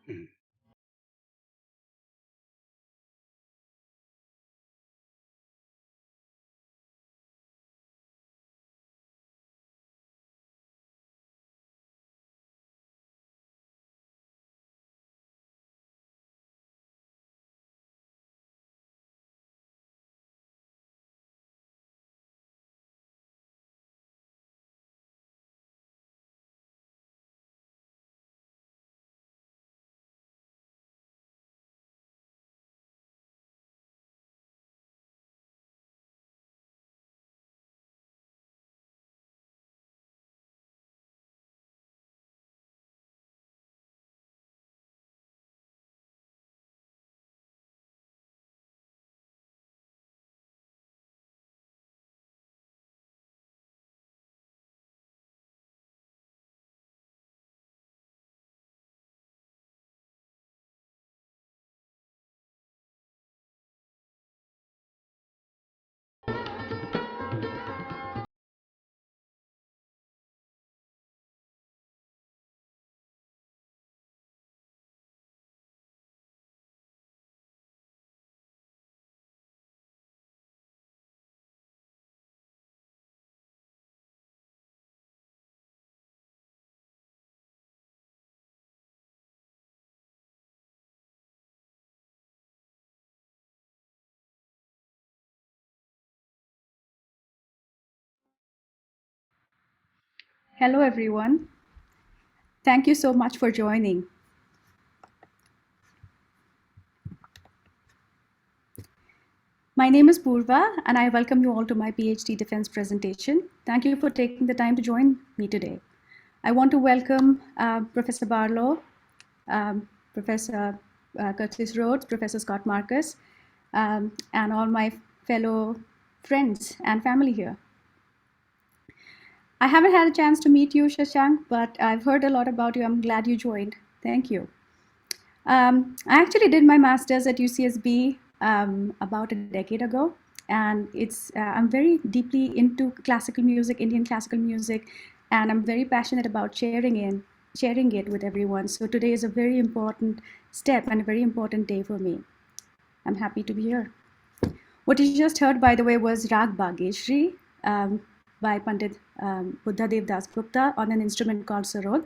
Mm. Hello, everyone. Thank you so much for joining. My name is Purva, and I welcome you all to my PhD defense presentation. Thank you for taking the time to join me today. I want to welcome Professor Barlow, Professor Curtis Rhodes, Professor Scott Marcus, and all my fellow friends and family here. I haven't had a chance to meet you, Shashank, but I've heard a lot about you. I'm glad you joined. Thank you. I actually did my master's at UCSB about a decade ago, and I'm very deeply into classical music, Indian classical music, and I'm very passionate about sharing it with everyone. So today is a very important step and a very important day for me. I'm happy to be here. What you just heard, by the way, was Rag Bageshri by Pandit Buddhadev Das Gupta on an instrument called sarod.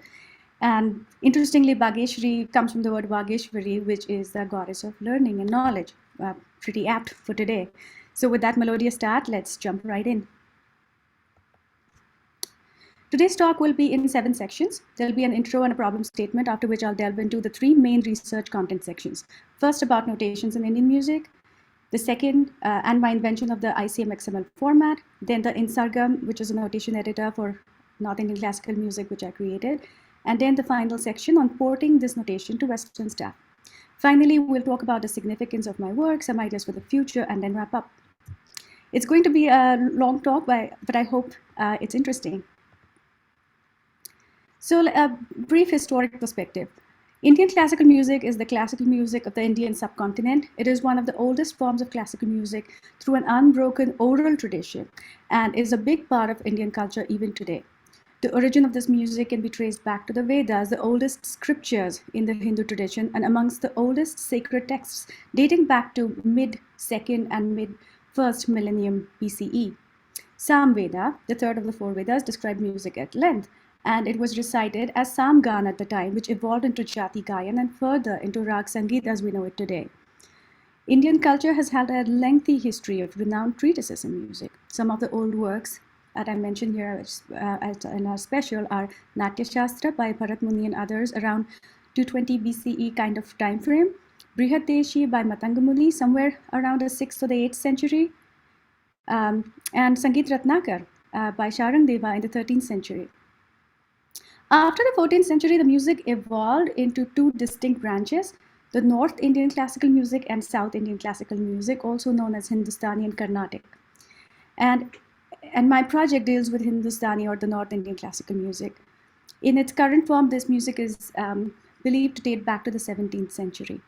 And interestingly, Bageshri comes from the word Bageshwari, which is the goddess of learning and knowledge. Pretty apt for today. So with that melodious start, let's jump right in. Today's talk will be in 7 sections. There'll be an intro and a problem statement, after which I'll delve into the 3 main research content sections. First, about notations in Indian music. The second, and my invention of the ICM XML format. Then the Insargam, which is a notation editor for North Indian classical music, which I created. And then the final section on porting this notation to Western staff. Finally, we'll talk about the significance of my work, some ideas for the future, and then wrap up. It's going to be a long talk, but I hope it's interesting. So a brief historic perspective. Indian classical music is the classical music of the Indian subcontinent. It is one of the oldest forms of classical music through an unbroken oral tradition and is a big part of Indian culture even today. The origin of this music can be traced back to the Vedas, the oldest scriptures in the Hindu tradition and amongst the oldest sacred texts dating back to mid-2nd and mid-1st millennium BCE. Samveda, the third of the 4 Vedas, described music at length, and it was recited as Samgan at the time, which evolved into Jati Gayan and further into Rag Sangeet as we know it today. Indian culture has had a lengthy history of renowned treatises in music. Some of the old works that I mentioned here in our special are Natya Shastra by Bharat Muni and others around 220 BCE kind of time frame, Brihadeshi by Matanga Muni somewhere around the 6th or the 8th century, and Sangeet Ratnakar by Sharang Deva in the 13th century. After the 14th century, the music evolved into 2 distinct branches, the North Indian classical music and South Indian classical music, also known as Hindustani and Carnatic. And my project deals with Hindustani or the North Indian classical music. In its current form, this music is believed to date back to the 17th century.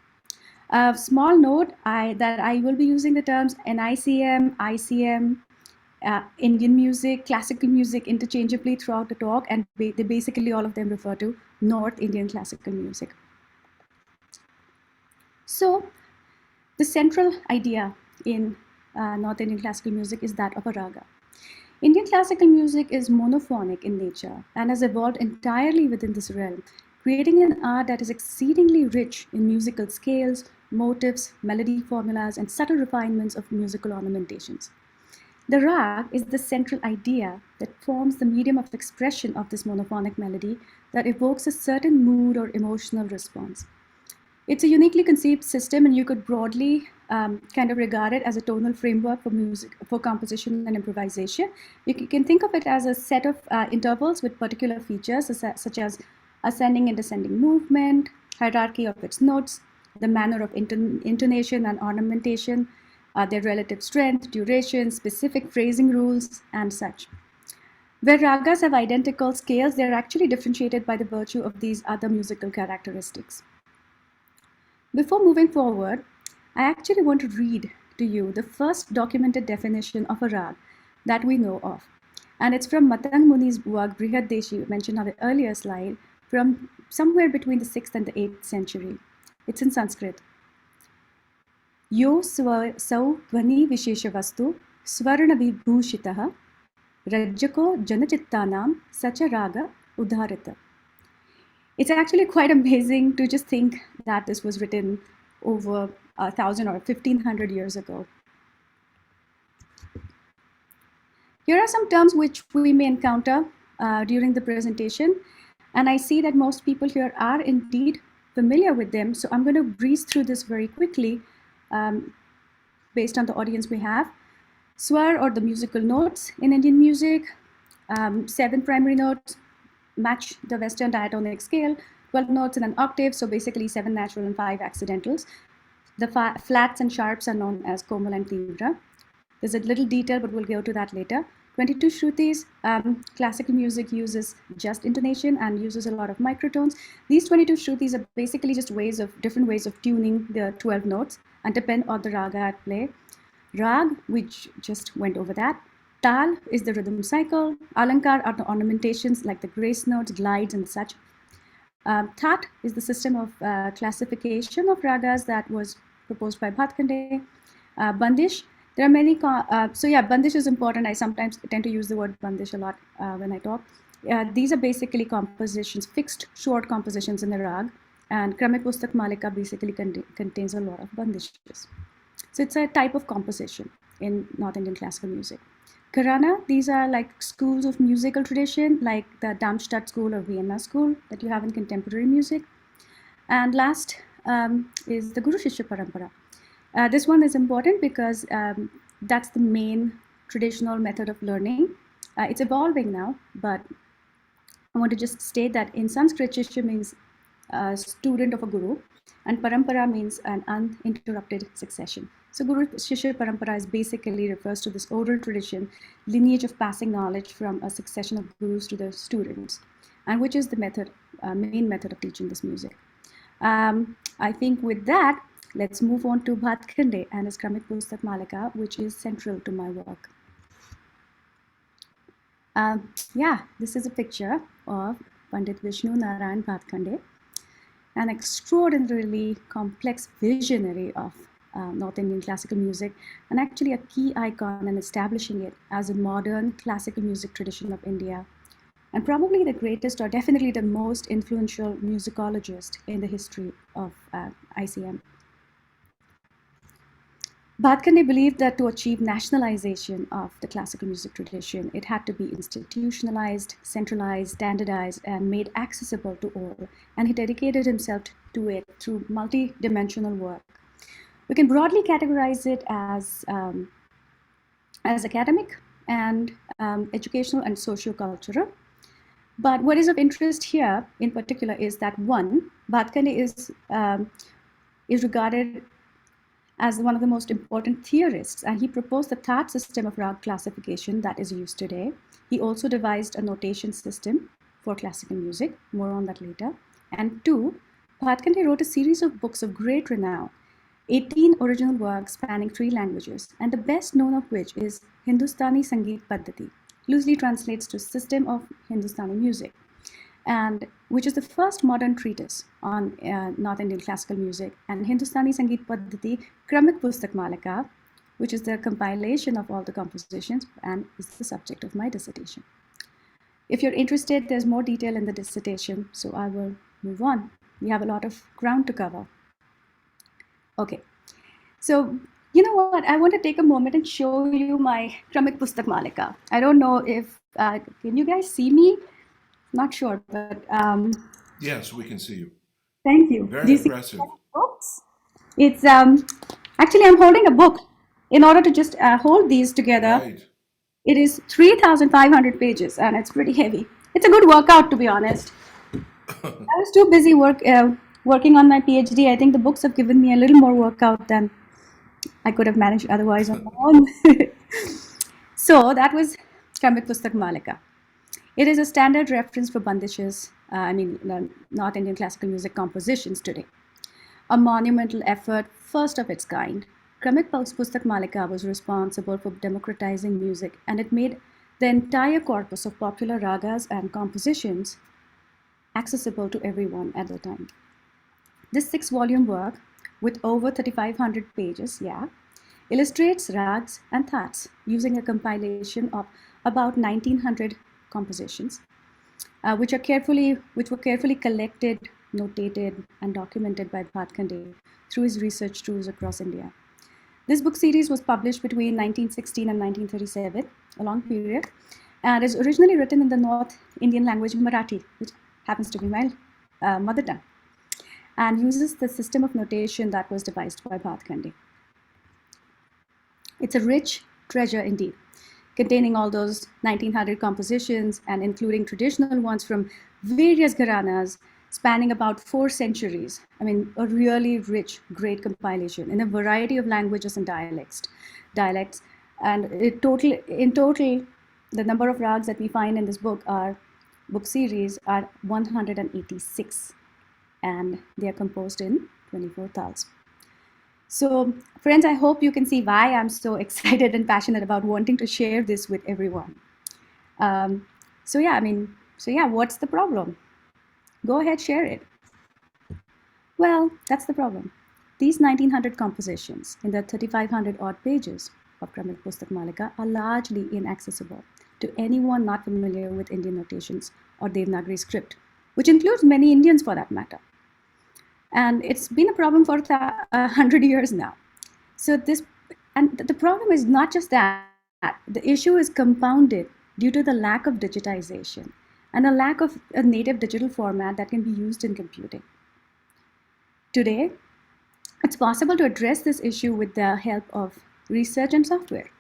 A small note that I will be using the terms NICM, ICM, Indian music, classical music interchangeably throughout the talk, and they basically all of them refer to North Indian classical music. So the central idea in North Indian classical music is that of a raga. Indian classical music is monophonic in nature and has evolved entirely within this realm, creating an art that is exceedingly rich in musical scales, motifs, melody formulas, and subtle refinements of musical ornamentations. The rag is the central idea that forms the medium of expression of this monophonic melody that evokes a certain mood or emotional response. It's a uniquely conceived system, and you could broadly kind of regard it as a tonal framework for music, for composition and improvisation. You can think of it as a set of intervals with particular features, such as ascending and descending movement, hierarchy of its notes, the manner of intonation and ornamentation, their relative strength, duration, specific phrasing rules, and such. Where ragas have identical scales, they're actually differentiated by the virtue of these other musical characteristics. Before moving forward, I actually want to read to you the first documented definition of a rag that we know of. And it's from Matang Muni's work Brihad Deshi, mentioned on the earlier slide, from somewhere between the 6th and the 8th century. It's in Sanskrit. Yo sau dhvani vishesha vastu svarna vibhushitaha rajjako janachittanam sacha raga udharita. It's actually quite amazing to just think that this was written over 1,000 or 1,500 years ago. Here are some terms which we may encounter during the presentation, and I see that most people here are indeed familiar with them, so I'm going to breeze through this very quickly based on the audience we have. Swar, or the musical notes in Indian music, 7 primary notes match the Western diatonic scale, 12 notes in an octave, so basically 7 natural and 5 accidentals. The flats and sharps are known as komal and tivra. There's a little detail, but we'll go to that later. 22 Shrutis, classical music uses just intonation and uses a lot of microtones. These 22 Shrutis are basically just different ways of tuning the 12 notes and depend on the raga at play. Rag, which just went over that. Tal is the rhythm cycle. Alankar are the ornamentations like the grace notes, glides, and such. That is the system of classification of ragas that was proposed by Bhatkhande. Bandish, there are many, bandish is important. I sometimes tend to use the word bandish a lot when I talk. These are basically compositions, fixed short compositions in the rag, and Kramik Pustak Malika basically contains a lot of bandishes. So it's a type of composition in North Indian classical music. Gharana, these are like schools of musical tradition, like the Darmstadt school or Vienna school that you have in contemporary music. And last is the Guru Shishya Parampara. This one is important because that's the main traditional method of learning. It's evolving now, but I want to just state that in Sanskrit, Shishya means student of a guru, and Parampara means an uninterrupted succession. So Guru Shishya Parampara basically refers to this oral tradition, lineage of passing knowledge from a succession of gurus to the students, and which is the main method of teaching this music. I think with that, let's move on to Bhatkhande and his Kramik Pustak Malika, which is central to my work. This is a picture of Pandit Vishnu Narayan Bhatkhande, an extraordinarily complex visionary of North Indian classical music, and actually a key icon in establishing it as a modern classical music tradition of India, and probably the greatest or definitely the most influential musicologist in the history of ICM. Bhatkhande believed that to achieve nationalization of the classical music tradition, it had to be institutionalized, centralized, standardized, and made accessible to all, and he dedicated himself to it through multi-dimensional work. We can broadly categorize it as academic and educational and socio-cultural. But what is of interest here in particular is that one, Bhatkhande is regarded as one of the most important theorists, and he proposed the third system of rag classification that is used today. He also devised a notation system for classical music, more on that later. And two, Bhatkhande wrote a series of books of great renown, 18 original works spanning 3 languages, and the best known of which is Hindustani Sangeet Paddhati, loosely translates to System of Hindustani Music. and which is the first modern treatise on North Indian classical music, and Hindustani Sangeet Paddhati Kramik Pustak Malika, which is the compilation of all the compositions and is the subject of my dissertation. If you're interested, there's more detail in the dissertation, so I will move on. We have a lot of ground to cover. Okay, so you know what? I want to take a moment and show you my Kramik Pustak Malika. I don't know if, can you guys see me? Not sure, but Yes, we can see you. thank you. Very Do you see impressive. books? It's actually I'm holding a book. In order to just hold these together, Right. it is 3,500 pages, and it's pretty heavy. It's a good workout, to be honest. I was too busy working on my PhD. I think the books have given me a little more workout than I could have managed otherwise on my own. So that was Kramik Pustak Malika. It is a standard reference for bandishes, North Indian classical music compositions today. A monumental effort, first of its kind. Kramik Pustak Malika was responsible for democratizing music, and it made the entire corpus of popular ragas and compositions accessible to everyone at the time. This 6-volume work, with over 3,500 pages, illustrates rags and thats using a compilation of about 1,900 compositions, which were carefully collected, notated, and documented by Bhatkhande through his research tours across India. This book series was published between 1916 and 1937, a long period, and is originally written in the North Indian language Marathi, which happens to be my mother tongue, and uses the system of notation that was devised by Bhatkhande. It's a rich treasure indeed, containing all those 1,900 compositions and including traditional ones from various gharanas spanning about 4 centuries. I mean, a really rich, great compilation in a variety of languages and dialects. And in total, the number of rags that we find in this book series are 186, and they are composed in 24 tals. So, friends, I hope you can see why I'm so excited and passionate about wanting to share this with everyone. What's the problem? Go ahead, share it. Well, that's the problem. These 1,900 compositions in the 3,500 odd pages of Kramik Pustak Malika are largely inaccessible to anyone not familiar with Indian notations or Devanagari script, which includes many Indians for that matter. And it's been a problem for 100 years now. So the problem is not just that. The issue is compounded due to the lack of digitization and a lack of a native digital format that can be used in computing. Today, it's possible to address this issue with the help of research and software.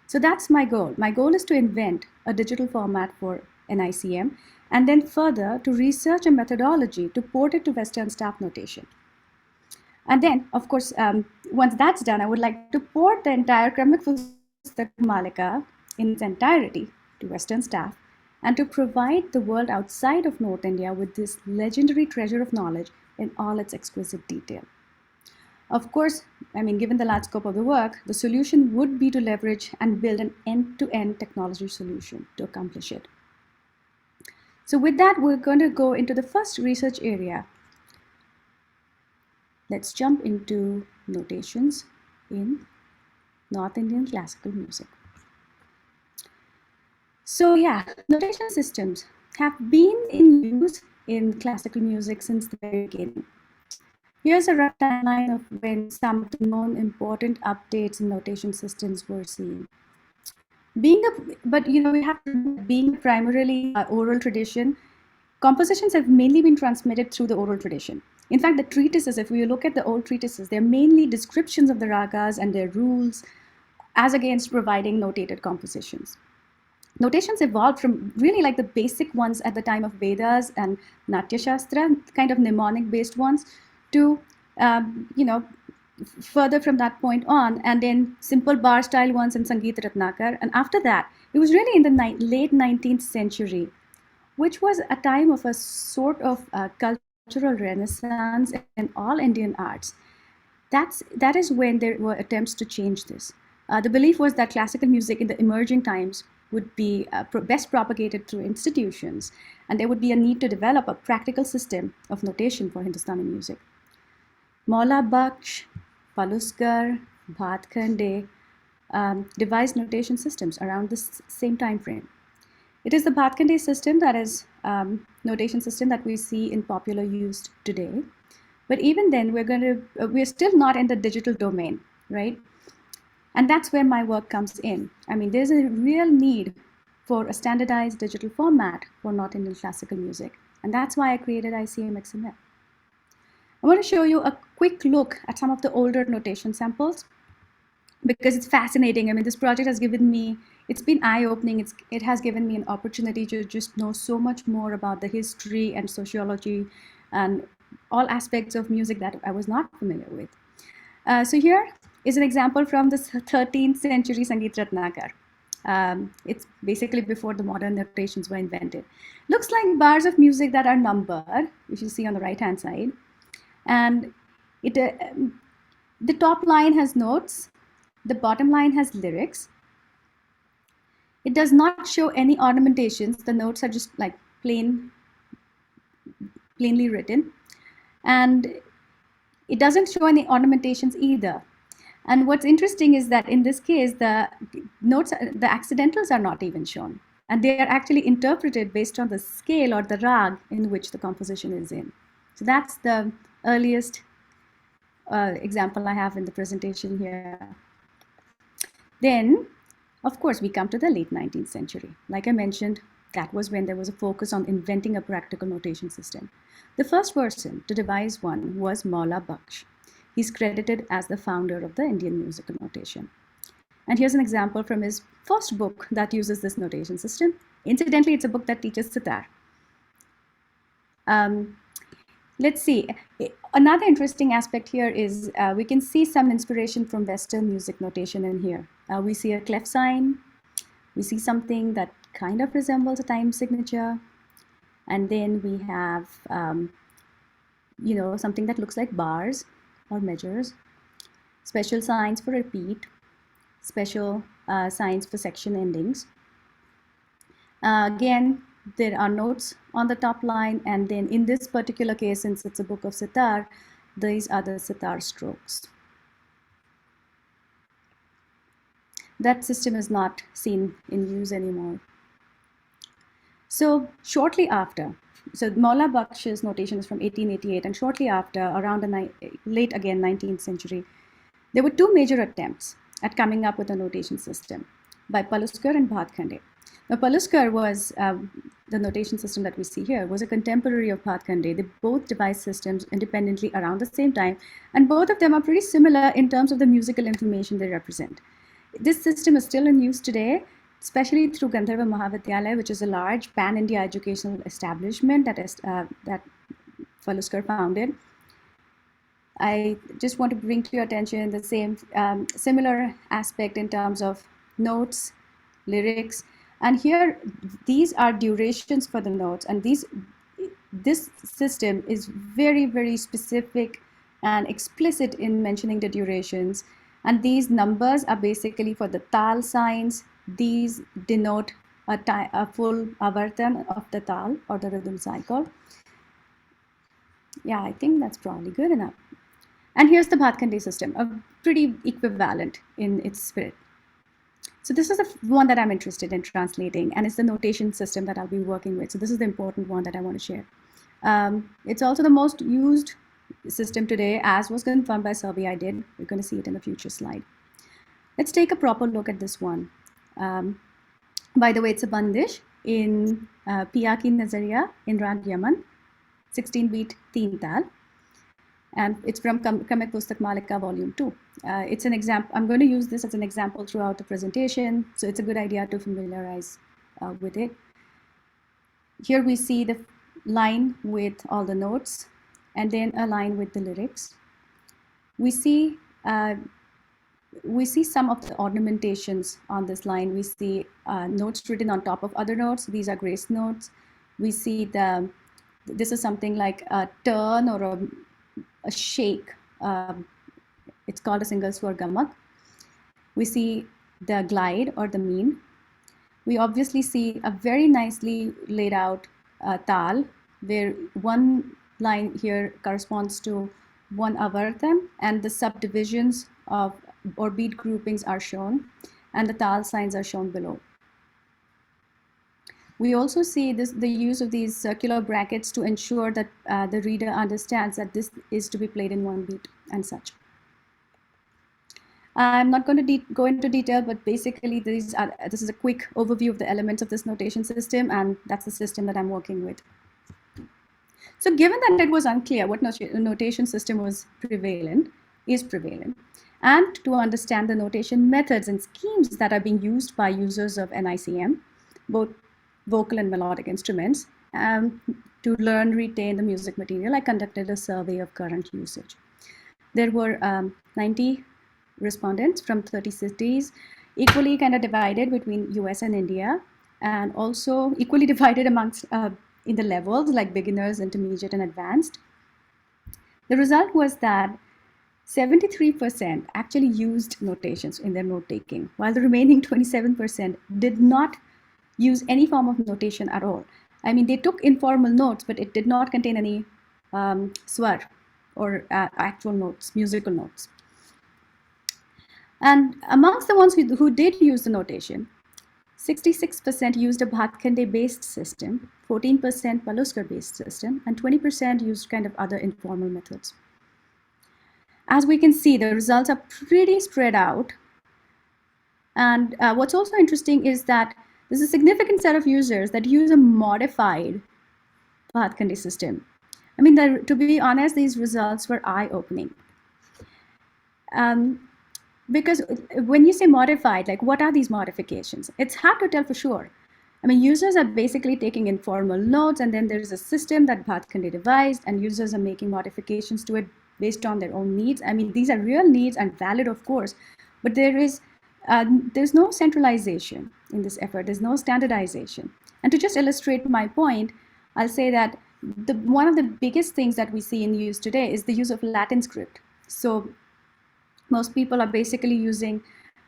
So that's my goal. My goal is to invent a digital format for NICM and then further to research a methodology to port it to Western staff notation. And then, of course, once that's done, I would like to port the entire Kramik Pustak Malika in its entirety to Western staff and to provide the world outside of North India with this legendary treasure of knowledge in all its exquisite detail. Of course, given the large scope of the work, the solution would be to leverage and build an end-to-end technology solution to accomplish it. So with that, we're going to go into the first research area. Let's jump into notations in North Indian classical music. So notation systems have been in use in classical music since the very beginning. Here's a rough timeline of when some of the known important updates in notation systems were seen. We have to remember, being primarily oral tradition, compositions have mainly been transmitted through the oral tradition. In fact, the treatises, if we look at the old treatises, they're mainly descriptions of the ragas and their rules as against providing notated compositions. Notations evolved from really like the basic ones at the time of Vedas and Natya Shastra, kind of mnemonic-based ones, to further from that point on, and then simple bar-style ones in Sangeet Ratnakar. And after that, it was really in the late 19th century, which was a time of a sort of cultural renaissance in all Indian arts. That is when there were attempts to change this. The belief was that classical music in the emerging times would be best propagated through institutions, and there would be a need to develop a practical system of notation for Hindustani music. Maula Baksh, Paluskar, Bhatkhande devised notation systems around this same time frame. It is the Bhatkhande system that is notation system that we see in popular use today. But even then, we're still not in the digital domain, right? And that's where my work comes in. I mean, there's a real need for a standardized digital format for North Indian classical music. And that's why I created ICM-XML. I want to show you a quick look at some of the older notation samples because it's fascinating. I mean, this project has given me, it's been eye-opening. It has given me an opportunity to just know so much more about the history and sociology and all aspects of music that I was not familiar with. So here is an example from the 13th century Sangeet Ratnakar. It's basically before the modern notations were invented. Looks like bars of music that are numbered, which you see on the right-hand side. And the top line has notes, the bottom line has lyrics. It does not show any ornamentations. The notes are just like plainly written. And it doesn't show any ornamentations either. And what's interesting is that in this case, the notes, the accidentals are not even shown. And they are actually interpreted based on the scale or the rag in which the composition is in. So that's the earliest example I have in the presentation here. Then, of course, we come to the late 19th century. Like I mentioned, that was when there was a focus on inventing a practical notation system. The first person to devise one was Maula Baksh. He's credited as the founder of the Indian musical notation. And here's an example from his first book that uses this notation system. Incidentally, it's a book that teaches sitar. Let's see. Another interesting aspect here is we can see some inspiration from Western music notation in here. We see a clef sign. We see something that kind of resembles a time signature. And then we have, something that looks like bars or measures, special signs for repeat, special signs for section endings. Again, there are notes on the top line, and then in this particular case, since it's a book of sitar, these are the sitar strokes. That system is not seen in use anymore. So shortly after, so Maula Baksh's notation is from 1888, and shortly after, around the late again 19th century, there were two major attempts at coming up with a notation system by Paluskar and Bhatkhande. Now, Paluskar was, the notation system that we see here, was a contemporary of Bhatkhande. They both devised systems independently around the same time, and both of them are pretty similar in terms of the musical information they represent. This system is still in use today, especially through Gandharva Mahavidyalaya, which is a large pan-India educational establishment that Paluskar founded. I just want to bring to your attention the same similar aspect in terms of notes, lyrics, and here these are durations for the notes, and this system is very, very specific and explicit in mentioning the durations, and these numbers are basically for the tal signs. These denote a full avartan of the tal or the rhythm cycle. Yeah, I think that's probably good enough. And here's the Bhatkhande system, a pretty equivalent in its spirit. So this is the one that I'm interested in translating, and it's the notation system that I'll be working with. So this is the important one that I want to share. It's also the most used system today, as was confirmed by a survey I did. We're going to see it in a future slide. Let's take a proper look at this one. By the way, it's a bandish in Piya Ki Nazariya in Rag Yaman, 16-beat teen tal. And it's from Kramek Pustak Malika Volume 2. It's an example. I'm going to use this as an example throughout the presentation, so it's a good idea to familiarize with it. Here we see the line with all the notes, and then a line with the lyrics. We see some of the ornamentations on this line. We see notes written on top of other notes. These are grace notes. We see this is something like a turn or a shake. It's called a single swar gamak. We see the glide or the mean. we obviously see a very nicely laid out tal, where one line here corresponds to one avartam, and the subdivisions of or beat groupings are shown, and the tal signs are shown below. We also see the use of these circular brackets to ensure that the reader understands that this is to be played in one beat and such. I'm not going to go into detail, but basically this is a quick overview of the elements of this notation system, and that's the system that I'm working with. So given that it was unclear what notation system is prevalent, and to understand the notation methods and schemes that are being used by users of NICM, both vocal and melodic instruments, to learn, retain the music material, I conducted a survey of current usage. There were 90 respondents from 30 cities, equally kind of divided between US and India, and also equally divided amongst in the levels like beginners, intermediate, and advanced. The result was that 73% actually used notations in their note-taking, while the remaining 27% did not use any form of notation at all. I mean, they took informal notes, but it did not contain any swar or actual notes, musical notes. And amongst the ones who did use the notation, 66% used a Bhatkhande-based system, 14% Paluskar-based system, and 20% used kind of other informal methods. As we can see, the results are pretty spread out. And what's also interesting is that there's a significant set of users that use a modified Bhatkhande system. I mean, to be honest, these results were eye-opening. Because when you say modified, like what are these modifications? It's hard to tell for sure. I mean, users are basically taking informal notes, and then there's a system that Bhatkhande devised, and users are making modifications to it based on their own needs. I mean, these are real needs and valid, of course, but there's no centralization in this effort. There's no standardization. And to just illustrate my point, I'll say that one of the biggest things that we see in use today is the use of Latin script. So most people are basically using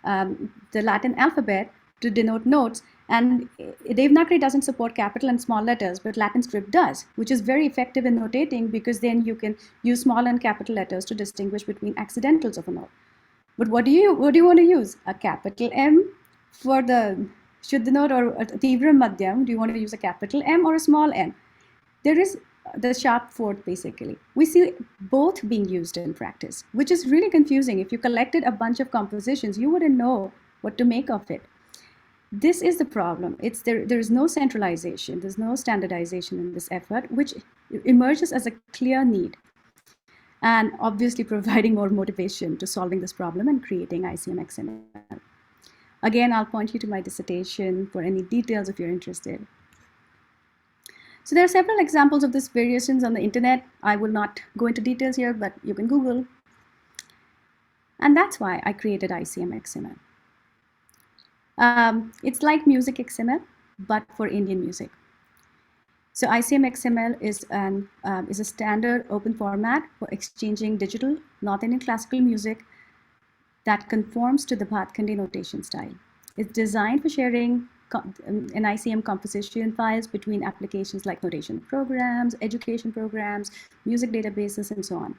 the Latin alphabet to denote notes, and Devanagari doesn't support capital and small letters, but Latin script does, which is very effective in notating because then you can use small and capital letters to distinguish between accidentals of a note. But what do you want to use? A capital M for the Shuddha note, or a Tivra Madhyam? Do you want to use a capital M or a small m? There is the sharp fourth, basically. We see both being used in practice, which is really confusing. If you collected a bunch of compositions, you wouldn't know what to make of it. This is the problem. There is no centralization, there's no standardization in this effort, which emerges as a clear need, and obviously providing more motivation to solving this problem and creating ICM XML. Again, I'll point you to my dissertation for any details if you're interested. So there are several examples of these variations on the internet. I will not go into details here, but you can Google. And that's why I created ICM XML. It's like music XML, but for Indian music. So ICM XML is a standard open format for exchanging digital North Indian classical music that conforms to the Bhatkhande notation style. It's designed for sharing NICM composition files between applications like notation programs, education programs, music databases, and so on.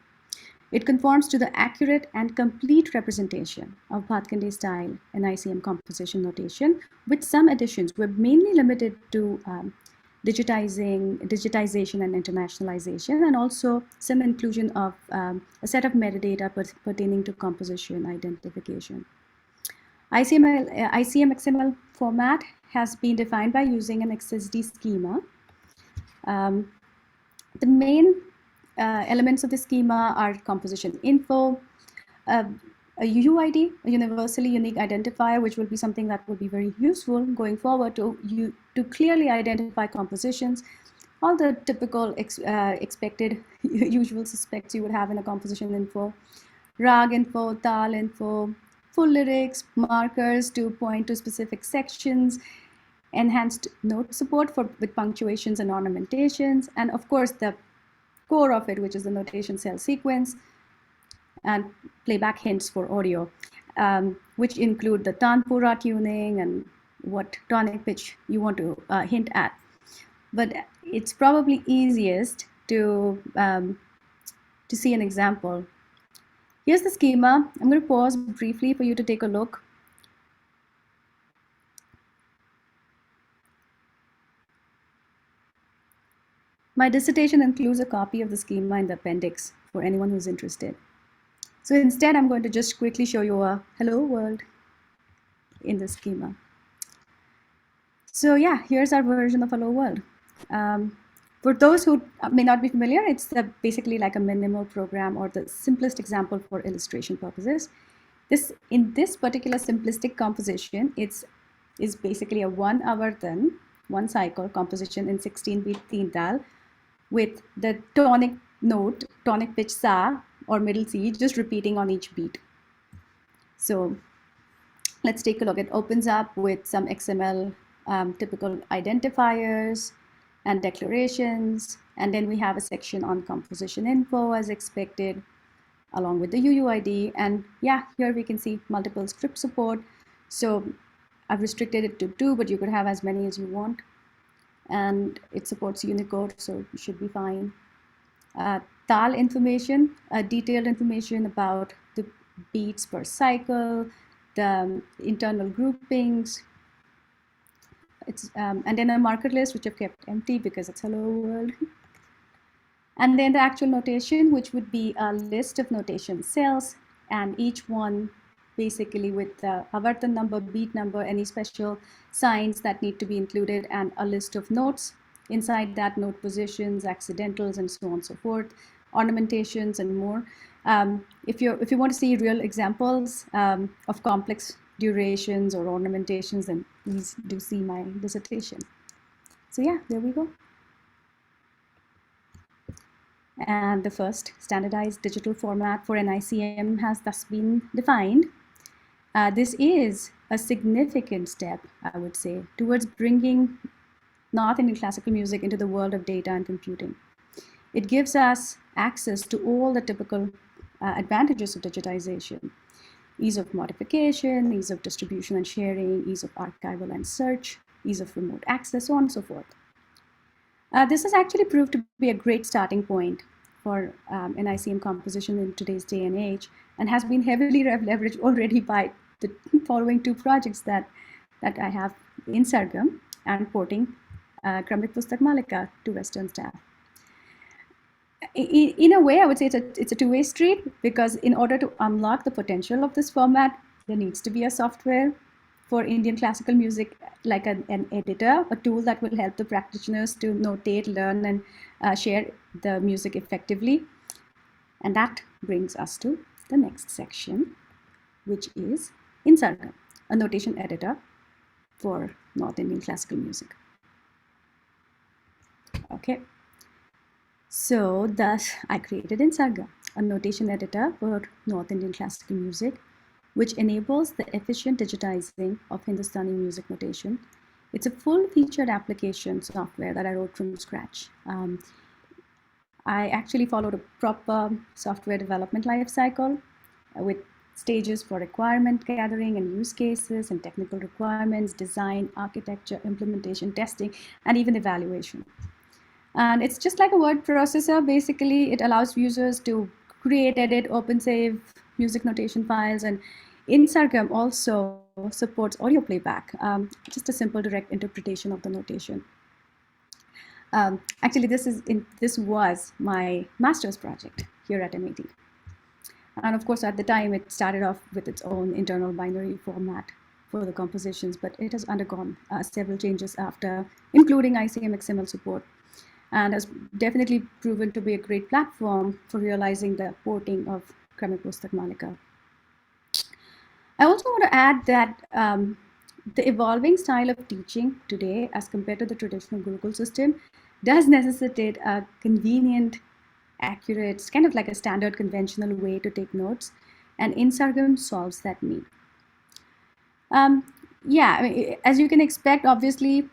It conforms to the accurate and complete representation of Bhatkhande style NICM composition notation, with some additions. We're mainly limited to digitization and internationalization, and also some inclusion of a set of metadata pertaining to composition identification. ICM XML format has been defined by using an XSD schema. The main elements of the schema are composition info, a UID, a universally unique identifier, which will be something that will be very useful going forward to clearly identify compositions, all the typical expected usual suspects you would have in a composition info, rag info, tal info, full lyrics, markers to point to specific sections, enhanced note support with punctuations and ornamentations, and of course the core of it, which is the notation cell sequence, and playback hints for audio, which include the tanpura tuning and what tonic pitch you want to hint at. But it's probably easiest to see an example. Here's the schema. I'm going to pause briefly for you to take a look. My dissertation includes a copy of the schema in the appendix for anyone who's interested. So instead, I'm going to just quickly show you a hello world in the schema. So yeah, here's our version of hello world. For those who may not be familiar, it's basically like a minimal program or the simplest example for illustration purposes. In this particular simplistic composition, is basically a 1 avartan, 1 cycle composition in 16-beat teen tal with the tonic note, tonic pitch sa or middle C, just repeating on each beat. So let's take a look. It opens up with some XML typical identifiers and declarations, and then we have a section on composition info as expected, along with the UUID. And yeah, here we can see multiple script support. So I've restricted it to 2, but you could have as many as you want. And it supports Unicode, so you should be fine. Tal information, detailed information about the beats per cycle, the internal groupings. And then a marker list, which I've kept empty because it's hello world. And then the actual notation, which would be a list of notation cells, and each one basically with the avartan number, beat number, any special signs that need to be included, and a list of notes. Inside that, note positions, accidentals, and so on and so forth, ornamentations, and more. If you want to see real examples of complex durations or ornamentations, then please do see my dissertation. So yeah, there we go. And the first standardized digital format for NICM has thus been defined. This is a significant step, I would say, towards bringing North Indian classical music into the world of data and computing. It gives us access to all the typical advantages of digitization: ease of modification, ease of distribution and sharing, ease of archival and search, ease of remote access, so on and so forth. This has actually proved to be a great starting point for NICM composition in today's day and age, and has been heavily leveraged already by the following 2 projects that I have in Sargam and porting Kramik Pustak Malika to Western staff. In a way, I would say it's a two-way street, because in order to unlock the potential of this format, there needs to be a software for Indian classical music, like an editor, a tool that will help the practitioners to notate, learn, and share the music effectively. And that brings us to the next section, which is Insargam, a notation editor for North Indian classical music. Okay. So thus I created Insargam, a notation editor for North Indian classical music, which enables the efficient digitizing of Hindustani music notation. It's a full-featured application software that I wrote from scratch. I actually followed a proper software development life cycle with stages for requirement gathering and use cases and technical requirements, design, architecture, implementation, testing, and even evaluation. And it's just like a word processor. Basically, it allows users to create, edit, open save music notation files, and Insargam also supports audio playback, just a simple direct interpretation of the notation. Actually, this was my master's project here at MIT. And of course, at the time, it started off with its own internal binary format for the compositions, but it has undergone several changes after, including ICM XML support, and has definitely proven to be a great platform for realizing the porting of Kramik Pustak Malika. I also want to add that the evolving style of teaching today, as compared to the traditional Gurukul system, does necessitate a convenient, accurate, it's kind of like a standard conventional way to take notes, and Insargam solves that need. Yeah, I mean, as you can expect, obviously,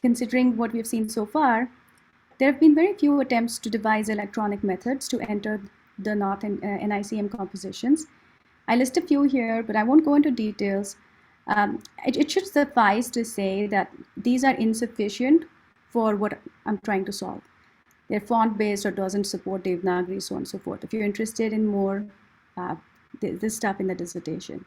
considering what we've seen so far, there have been very few attempts to devise electronic methods to enter the North and NICM compositions. I list a few here, but I won't go into details. It should suffice to say that these are insufficient for what I'm trying to solve. They're font-based or doesn't support Devanagari, so on and so forth. If you're interested in more, this stuff in the dissertation.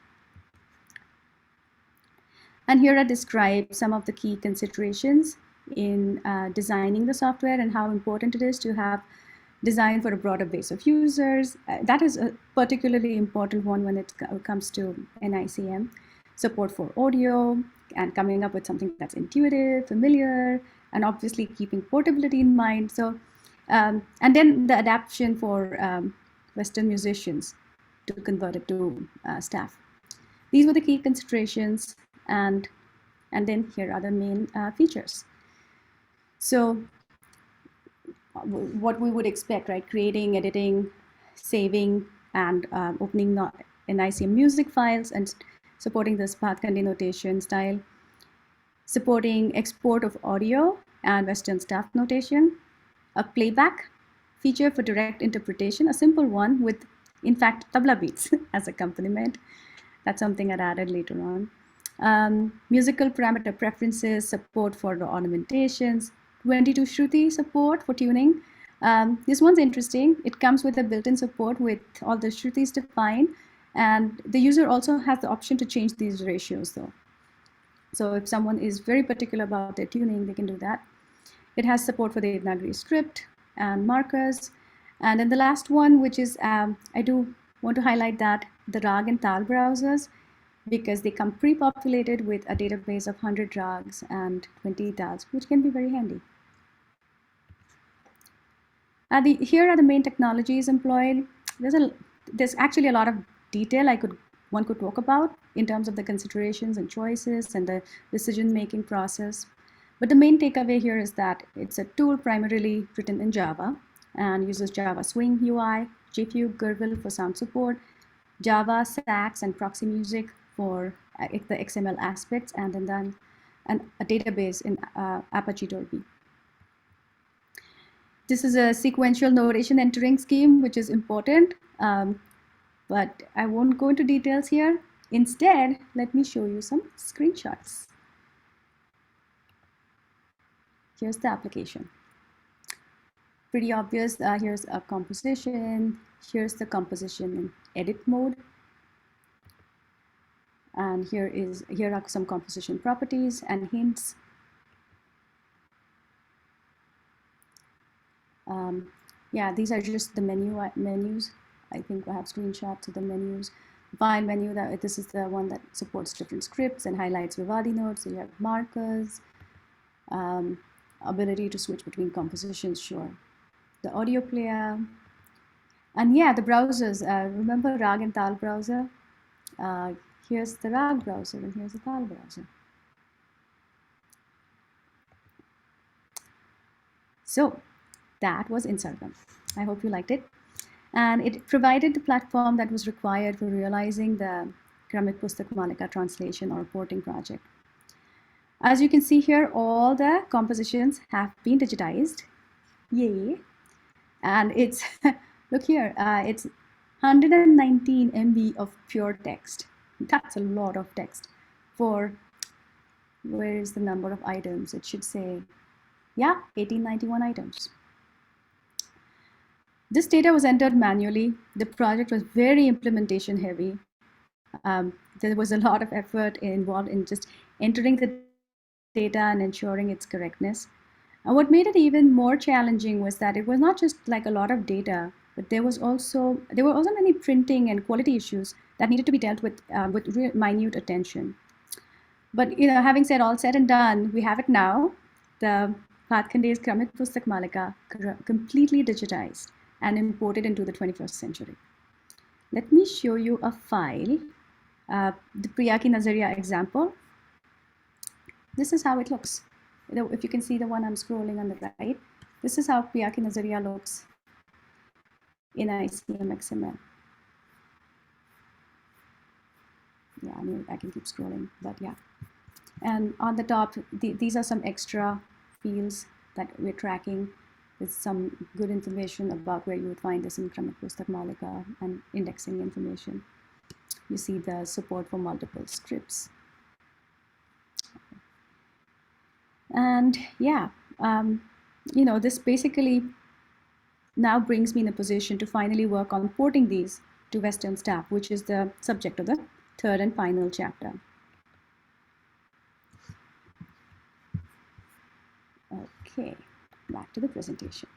And here I describe some of the key considerations in designing the software and how important it is to have design for a broader base of users. That is a particularly important one when it comes to NICM. Support for audio and coming up with something that's intuitive, familiar, and obviously keeping portability in mind. So, and then the adaptation for Western musicians to convert it to staff. These were the key considerations, and then here are the main features. So what we would expect, right? Creating, editing, saving, and opening NICM music files and supporting this Bhatkhande notation style, supporting export of audio and Western staff notation, a playback feature for direct interpretation, a simple one with, in fact, tabla beats as accompaniment. That's something I'd added later on. Musical parameter preferences, support for the ornamentations, 22 Shruti support for tuning. This one's interesting. It comes with a built-in support with all the Shrutis defined, and the user also has the option to change these ratios though. So if someone is very particular about their tuning, they can do that. It has support for the Devanagari script and markers. And then the last one, which is, I do want to highlight that the Rag and Tal browsers, because they come pre-populated with a database of 100 rags and 20 tals, which can be very handy. Here are the main technologies employed. There's actually a lot of detail one could talk about in terms of the considerations and choices and the decision-making process. But the main takeaway here is that it's a tool primarily written in Java and uses Java Swing UI, JFugue, Gurville for sound support, Java, Sax, and proxy music for the XML aspects, and then a database in Apache Derby. This is a sequential notation entering scheme, which is important, but I won't go into details here. Instead, let me show you some screenshots. Here's the application. Pretty obvious. Here's a composition. Here's the composition in edit mode. And here are some composition properties and hints. Yeah, these are just the menus. I think I have screenshots of the menus. File menu, this is the one that supports different scripts and highlights Vivaldi notes. So you have markers, ability to switch between compositions, sure. The audio player, and yeah, the browsers. Remember Rag and Tal browser? Here's the Rag browser and here's the Tal browser. So that was Inservam. I hope you liked it. And it provided the platform that was required for realizing the Kramik Pustak Malika translation or porting project. As you can see here, all the compositions have been digitized. Yay. And it's, look here, it's 119 MB of pure text. That's a lot of text for, where is the number of items? It should say, yeah, 1891 items. This data was entered manually. The project was very implementation heavy. There was a lot of effort involved in just entering the data and ensuring its correctness. And what made it even more challenging was that it was not just like a lot of data, but there were also many printing and quality issues that needed to be dealt with real minute attention. But having said all said and done, we have it now. The Bhatkhande's Kramik Pustak Malika completely digitized and imported into the 21st century. Let me show you a file, the Priyaki Nazariya example. This is how it looks. If you can see the one I'm scrolling on the right, this is how Priyaki Nazariya looks in ICM XML. Yeah, I mean, I can keep scrolling, but yeah. And on the top, these are some extra fields that we're tracking with some good information about where you would find this in Kramik Pustak Malika and indexing information. You see the support for multiple scripts. And yeah, this basically now brings me in a position to finally work on porting these to Western staff, which is the subject of the third and final chapter. Okay, back to the presentation.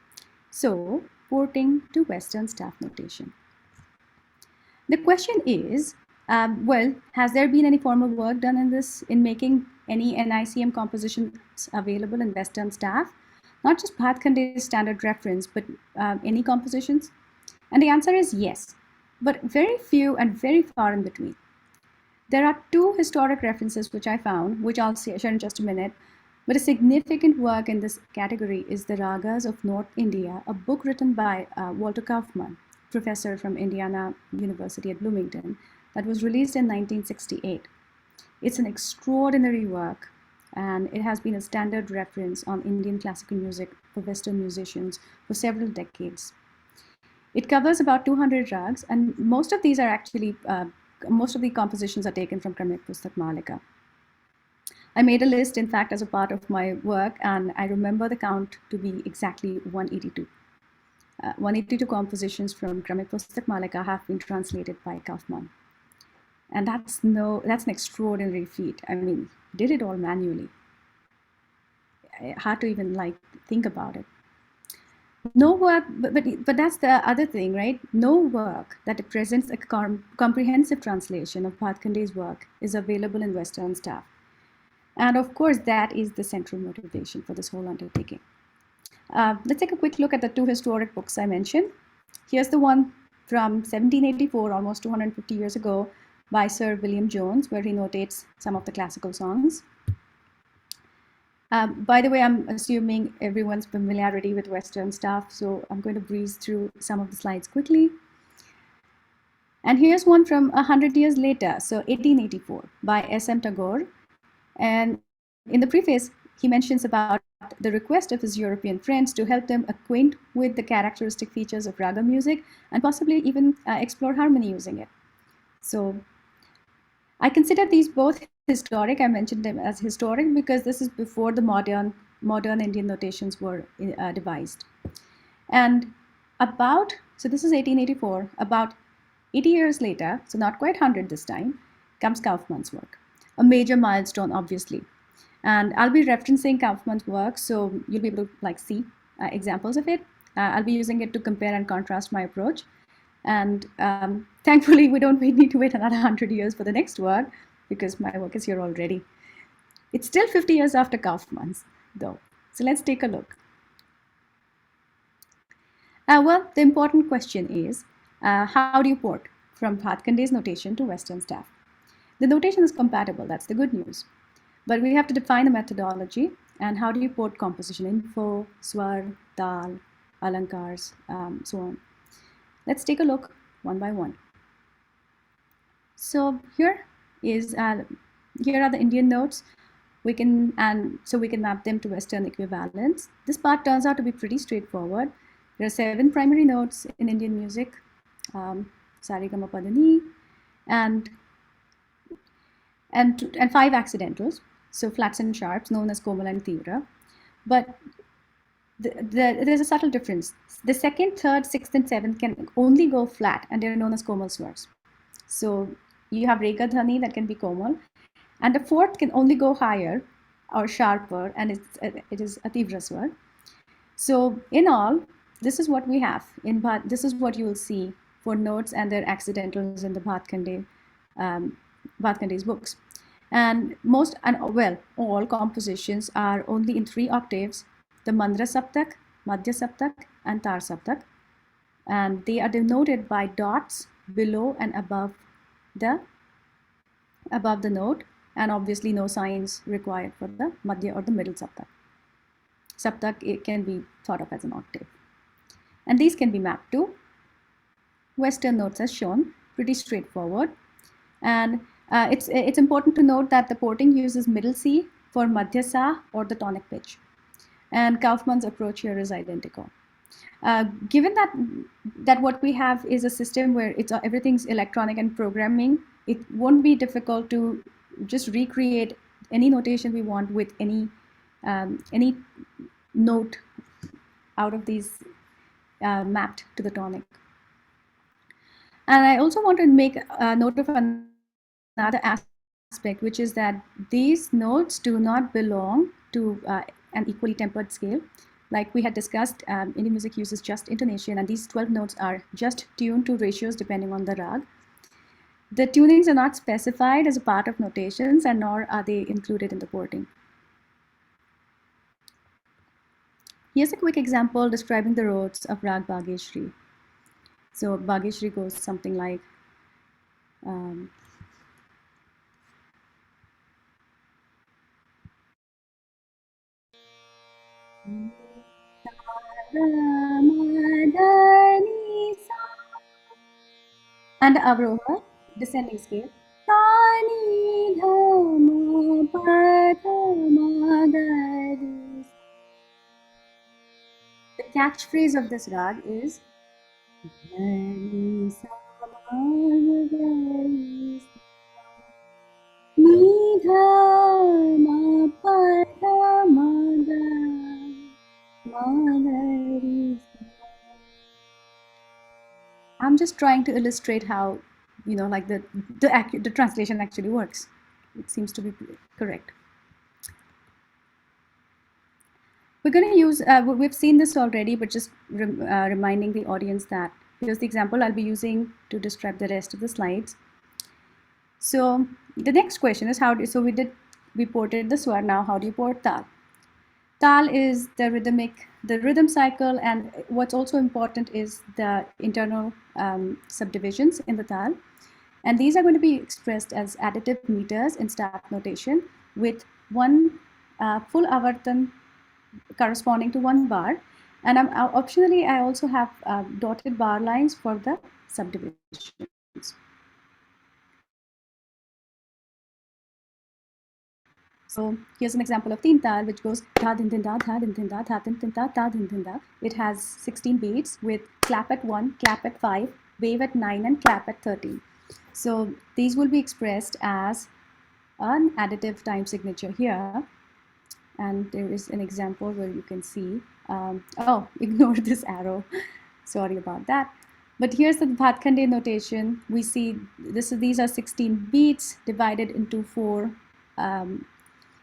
So, porting to Western staff notation. The question is, has there been any formal work done in making any NICM compositions available in Western staff? Not just Bhatkande's standard reference, but any compositions? And the answer is yes, but very few and very far in between. There are two historic references which I found, which I'll share in just a minute. But a significant work in this category is the Ragas of North India, a book written by Walter Kaufman, professor from Indiana University at Bloomington, that was released in 1968. It's an extraordinary work, and it has been a standard reference on Indian classical music for Western musicians for several decades. It covers about 200 rags, and most of these are actually, most of the compositions are taken from Kramik Pustak Malika. I made a list, in fact, as a part of my work, and I remember the count to be exactly 182. 182 compositions from Kramik Pustak Malika have been translated by Kaufman. And that's an extraordinary feat. I mean, did it all manually. Hard to even think about it. No work, but that's the other thing, right? No work that presents a comprehensive translation of Bhatkande's work is available in Western staff. And of course, that is the central motivation for this whole undertaking. Let's take a quick look at the two historic books I mentioned. Here's the one from 1784, almost 250 years ago, by Sir William Jones, where he notates some of the classical songs. By the way, I'm assuming everyone's familiarity with Western stuff, so I'm going to breeze through some of the slides quickly. And here's one from 100 years later, so 1884, by S.M. Tagore. And in the preface, he mentions about the request of his European friends to help them acquaint with the characteristic features of raga music and possibly even explore harmony using it. So I consider these both historic. I mentioned them as historic because this is before the modern Indian notations were devised. And so this is 1884, about 80 years later, so not quite 100 this time, comes Kaufman's work. A major milestone, obviously. And I'll be referencing Kaufman's work, so you'll be able to see examples of it. I'll be using it to compare and contrast my approach. And thankfully, we don't need to wait another 100 years for the next work, because my work is here already. It's still 50 years after Kaufman's, though. So let's take a look. Well, the important question is, how do you port from Bhatkande's notation to Western staff? The notation is compatible, that's the good news. But we have to define the methodology and how do you port composition info, swar, tal, alankars, so on. Let's take a look one by one. So here are the Indian notes. We can map them to Western equivalents. This part turns out to be pretty straightforward. There are 7 primary notes in Indian music, Sari Gama Padani, and 5 accidentals, so flats and sharps, known as Komal and Tivra. But there's a subtle difference. The 2nd, 3rd, 6th, and 7th can only go flat, and they're known as Komal swars. So you have Rega Dhani that can be Komal, and the 4th can only go higher or sharper, and it is a Tivra swar. So in all, this is what we have. This is what you will see for notes and their accidentals in the Bhatkande's books. And all compositions are only in 3 octaves: the Mandra Saptak, Madhya Saptak, and Tar Saptak. And they are denoted by dots below and above the note, and obviously no signs required for the Madhya or the middle Saptak. Saptak, it can be thought of as an octave. And these can be mapped to Western notes as shown, pretty straightforward. And it's important to note that the porting uses middle C for Madhya Sa or the tonic pitch. And Kaufman's approach here is identical. Given that what we have is a system where everything's electronic and programming, it won't be difficult to just recreate any notation we want with any any note out of these mapped to the tonic. And I also want to make a note of another aspect, which is that these notes do not belong to an equally tempered scale. Like we had discussed, Indian music uses just intonation, and these 12 notes are just tuned to ratios depending on the rag. The tunings are not specified as a part of notations, and nor are they included in the chording. Here's a quick example describing the rotes of Rag Bhageshri. So Bhageshri goes something like, and the Avroha, descending scale. The catchphrase of this rag is I'm just trying to illustrate how, like the translation actually works. It seems to be correct. We're going to use, we've seen this already, but just reminding the audience that here's the example I'll be using to describe the rest of the slides. So the next question is we ported the swar, now how do you port tal? Tal is the rhythm cycle, and what's also important is the internal subdivisions in the tal. And these are going to be expressed as additive meters in staff notation with one full avartan corresponding to one bar. And optionally, I also have dotted bar lines for the subdivisions. So here's an example of teen tal, which goes da din din da, da din din da, da din din da, da din din da. It has 16 beats with clap at 1, clap at 5, wave at 9, and clap at 13. So these will be expressed as an additive time signature here. And there is an example where you can see, oh, ignore this arrow. Sorry about that. But here's the Bhatkhande notation. We see these are 16 beats divided into 4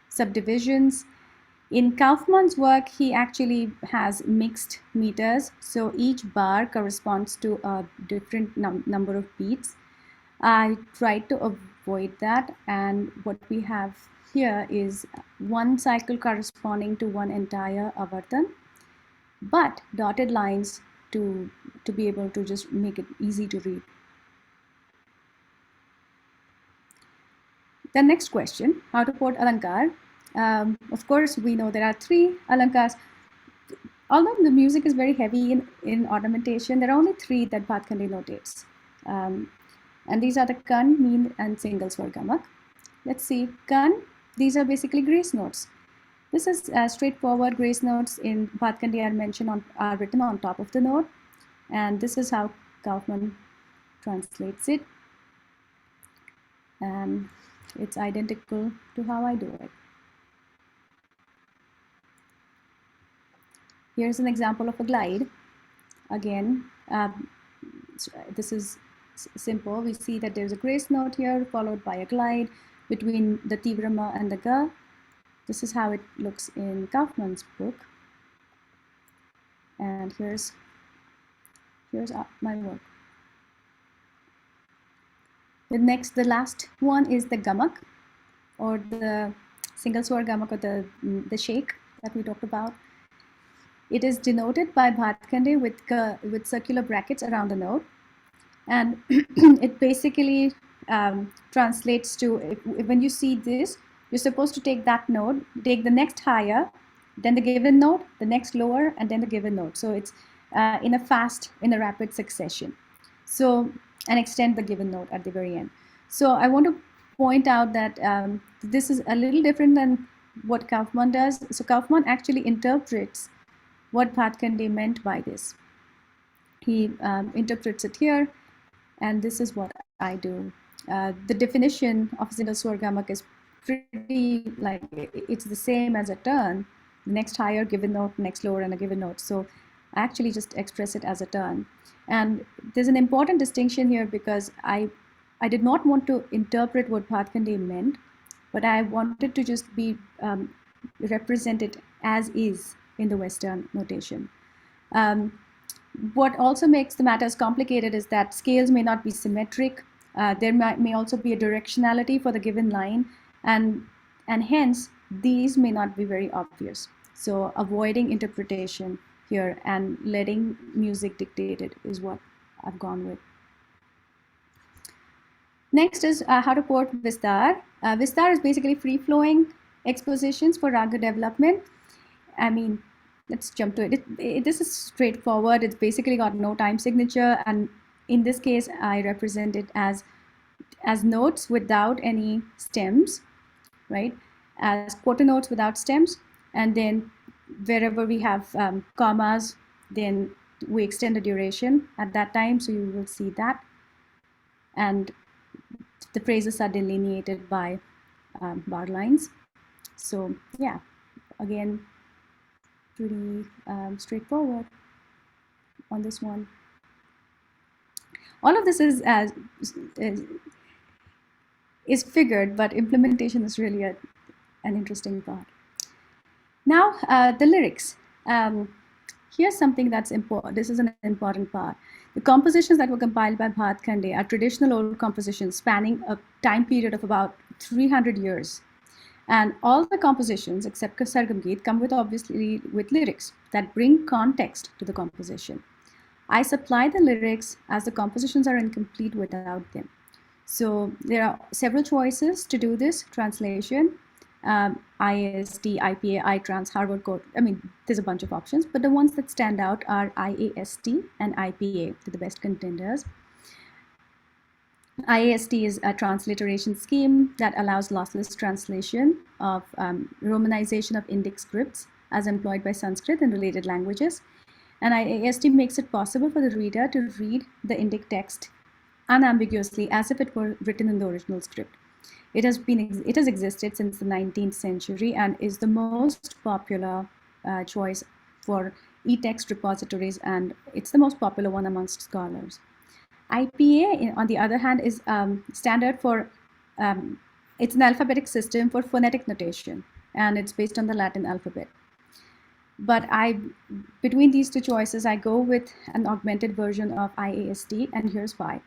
subdivisions. In Kaufman's work, he actually has mixed meters. So each bar corresponds to a different number of beats. I tried to avoid that, and what we have here is one cycle corresponding to one entire avartan, but dotted lines to be able to just make it easy to read. The next question, how to port alankar. Of course, we know there are 3 alankars. Although the music is very heavy in ornamentation, there are only 3 that Bhatkhande notates. And these are the kan, meen, and single swar gamak. Let's see, kan, these are basically grace notes. This is straightforward. Grace notes in Bhatkhande are written on top of the note, and this is how Kaufman translates it, and it's identical to how I do it. Here's an example of a glide. Again, this is simple. We see that there's a grace note here followed by a glide between the tivrama and the ga. This is how it looks in Kaufman's book. And here's my work. The last one is the gamak, or the single swar gamak, or the shake that we talked about. It is denoted by Bhatkhande with circular brackets around the note, and it basically translates to, when you see this, you're supposed to take that note, take the next higher, then the given note, the next lower, and then the given note. So it's in a rapid succession. So, and extend the given note at the very end. So I want to point out that this is a little different than what Kaufman does. So Kaufman actually interprets what Bhatkhande meant by this. He interprets it here, and this is what I do. The definition of single swar gamak is pretty like it's the same as a turn. The next higher given note, next lower, and a given note. So I actually just express it as a turn. And there's an important distinction here because I did not want to interpret what Bhatkhande meant, but I wanted to just be represented as is in the Western notation. What also makes the matters complicated is that scales may not be symmetric. There may also be a directionality for the given line, and hence these may not be very obvious. So avoiding interpretation here and letting music dictate it is what I've gone with. Next is how to port Vistar. Vistar is basically free-flowing expositions for raga development. I mean, let's jump to it. This is straightforward. It's basically got no time signature, and in this case, I represent it as notes without any stems, right? As quarter notes without stems, and then wherever we have commas, then we extend the duration at that time, so you will see that. And the phrases are delineated by bar lines. So yeah, again, pretty straightforward on this one. All of this is figured, but implementation is really an interesting part. Now, the lyrics. Here's something that's important. This is an important part. The compositions that were compiled by Bhatkhande are traditional old compositions spanning a time period of about 300 years. And all the compositions, except Sargam Geet, come with obviously with lyrics that bring context to the composition. I supply the lyrics as the compositions are incomplete without them. So there are several choices to do this translation. IAST, IPA, ITrans, Harvard Code. I mean, there's a bunch of options, but the ones that stand out are IAST and IPA. They're the best contenders. IAST is a transliteration scheme that allows lossless translation of romanization of Indic scripts as employed by Sanskrit and related languages. And IAST makes it possible for the reader to read the Indic text unambiguously as if it were written in the original script. It has existed since the 19th century and is the most popular choice for e-text repositories, and it's the most popular one amongst scholars. IPA, on the other hand, is standard for, it's an alphabetic system for phonetic notation, and it's based on the Latin alphabet. But between these two choices, I go with an augmented version of IAST, and here's why.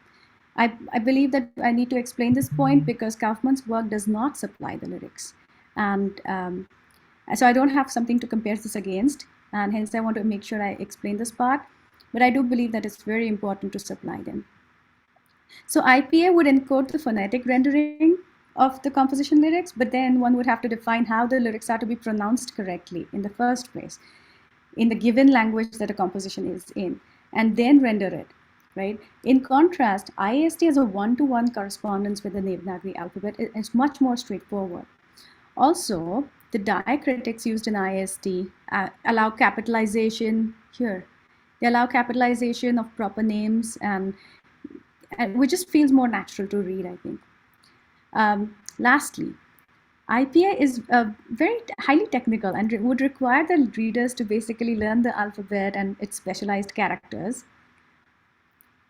I believe that I need to explain this point because Kaufman's work does not supply the lyrics. And so I don't have something to compare this against, and hence I want to make sure I explain this part. But I do believe that it's very important to supply them. So IPA would encode the phonetic rendering of the composition lyrics, but then one would have to define how the lyrics are to be pronounced correctly in the first place, in the given language that a composition is in, and then render it. Right. In contrast, IAST has a one-to-one correspondence with the Devanagari alphabet. It's much more straightforward. Also, the diacritics used in IAST allow capitalization here. They allow capitalization of proper names, and which just feels more natural to read, I think. Lastly, IPA is very highly technical and would require the readers to basically learn the alphabet and its specialized characters,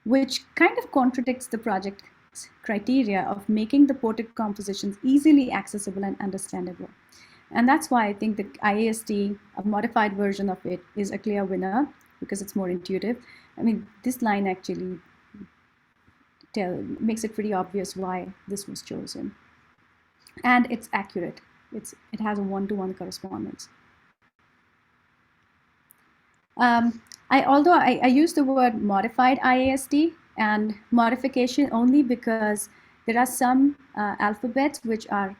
which kind of contradicts the project's criteria of making the ported compositions easily accessible and understandable. And that's why I think the IAST, a modified version of it, is a clear winner because it's more intuitive. I mean, this line actually makes it pretty obvious why this was chosen. And it's accurate. It has a one-to-one correspondence. Although I use the word modified IAST and modification only because there are some alphabets which are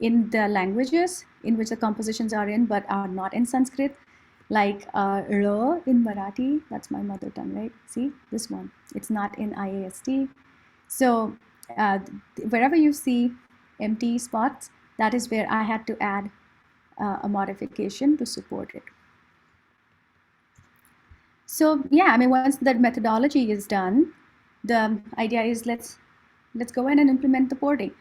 in the languages in which the compositions are in but are not in Sanskrit, like Ra in Marathi. That's my mother tongue, right? See, this one, it's not in IAST. So wherever you see empty spots, that is where I had to add a modification to support it. So yeah, I mean, once that methodology is done, the idea is let's go in and implement the porting.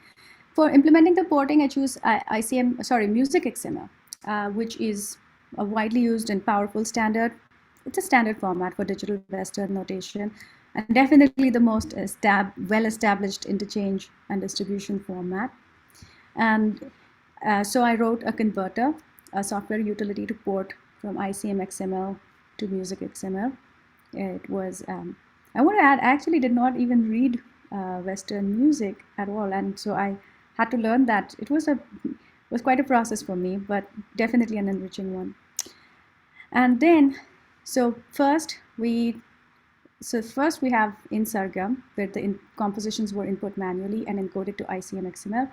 For implementing the porting, I choose Music XML, which is a widely used and powerful standard. It's a standard format for digital Western notation, and definitely the most well-established interchange and distribution format. And so I wrote a converter, a software utility to port from ICM XML to Music XML. It was, I want to add, I actually did not even read Western music at all. And so I had to learn that. It was quite a process for me, but definitely an enriching one. And then, first we have in Sargam, where the compositions were input manually and encoded to ICM XML.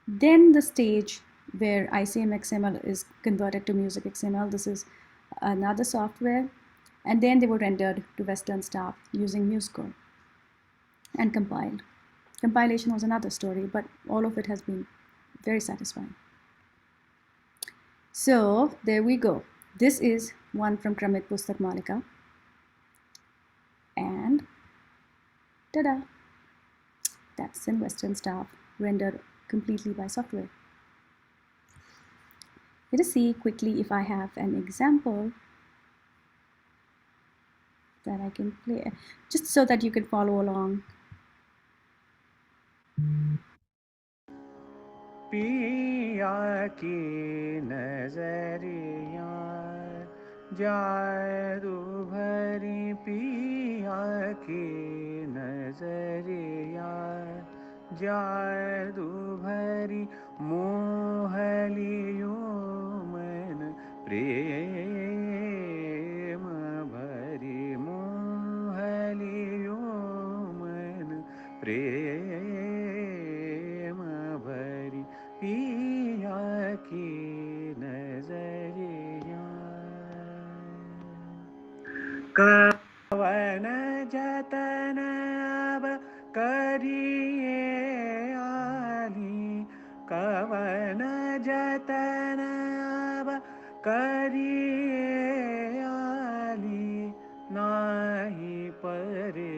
Then the stage where ICM XML is converted to Music XML. This is another software. And then they were rendered to Western staff using MuseCore and compiled. Compilation was another story, but all of it has been very satisfying. So there we go. This is one from Kramik Pustak Malika. And ta-da! That's in Western staff, rendered completely by software. Let us see quickly if I have an example that I can play, just so that you can follow along. पिया की नजरिया जादू भरी पिया की नजरिया जादू भरी मोहलियो मन प्रेम भरी मोहलियो मन प्रेम भरी पिया की नजरिया कवन जतन अब करिए आली कवन जतन अब करिए आली नाही परे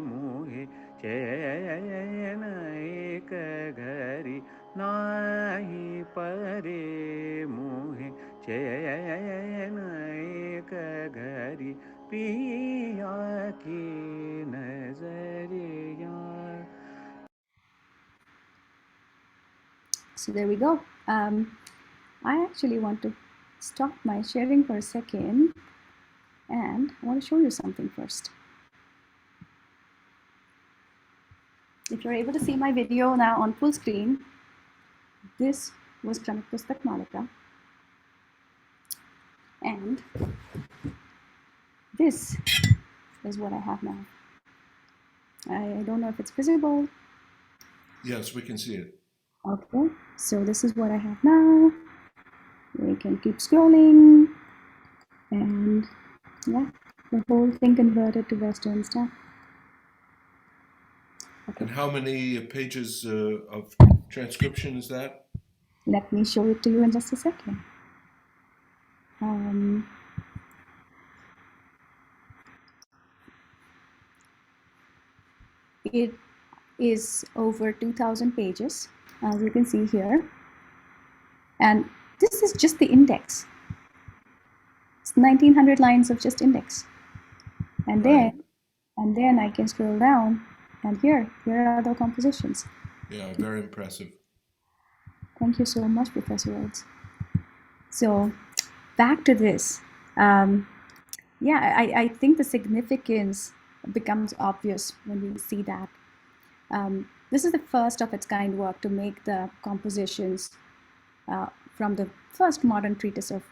मुहे चैन एक घरी नाही परे मुहे चैन एक घरी पिया की नजरिया. So there we go. I actually want to stop my sharing for a second, and I want to show you something first. If you're able to see my video now on full screen, this was Kramik Pustak Malika. And this is what I have now. I don't know if it's visible. Yes, we can see it. Okay, so this is what I have now. We can keep scrolling. And yeah, the whole thing converted to Western stuff. Okay. And how many pages of transcription is that? Let me show it to you in just a second. It is over 2,000 pages, as you can see here. And this is just the index. It's 1,900 lines of just index. And then I can scroll down, and here are the compositions. Yeah, very impressive. Thank you so much, Professor Rhodes. So back to this. I think the significance becomes obvious when we see that. This is the first of its kind work to make the compositions from the first modern treatise of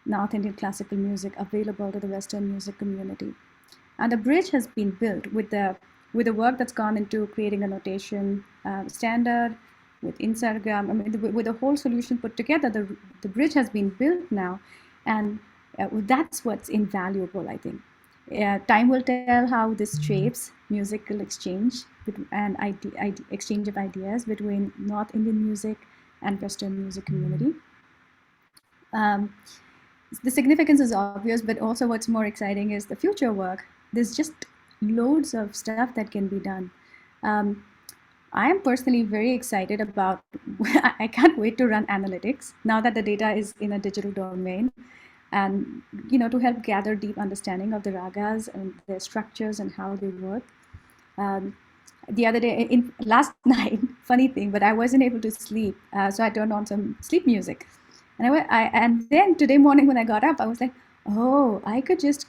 North Indian classical music available to the Western music community. And a bridge has been built with the work that's gone into creating a notation standard with Insargam. I mean, with the whole solution put together, the bridge has been built now, and that's what's invaluable, I think. Time will tell how this shapes musical exchange and exchange of ideas between North Indian music and Western music community. The significance is obvious, but also what's more exciting is the future work. There's just loads of stuff that can be done. I am personally very excited about, I can't wait to run analytics now that the data is in a digital domain, and to help gather deep understanding of the ragas and their structures and how they work. The other day, last night, funny thing, but I wasn't able to sleep, so I turned on some sleep music, and then today morning when I got up, I was like, oh, I could just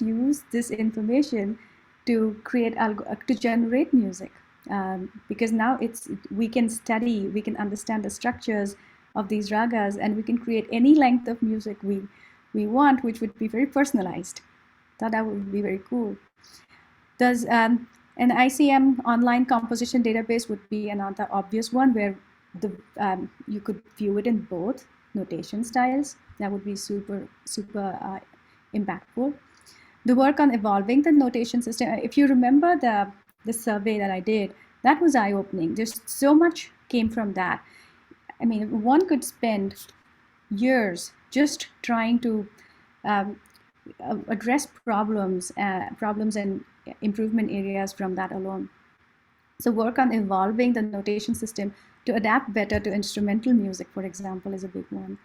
use this information to to generate music, because now we can understand the structures of these ragas, and we can create any length of music we want, which would be very personalized. Thought that would be very cool. Does an ICM online composition database would be another obvious one where you could view it in both notation styles. That would be super impactful. The work on evolving the notation system, if you remember the survey that I did, that was eye-opening. Just so much came from that. I mean, one could spend years just trying to address problems and improvement areas from that alone. So work on evolving the notation system to adapt better to instrumental music, for example, is a big one.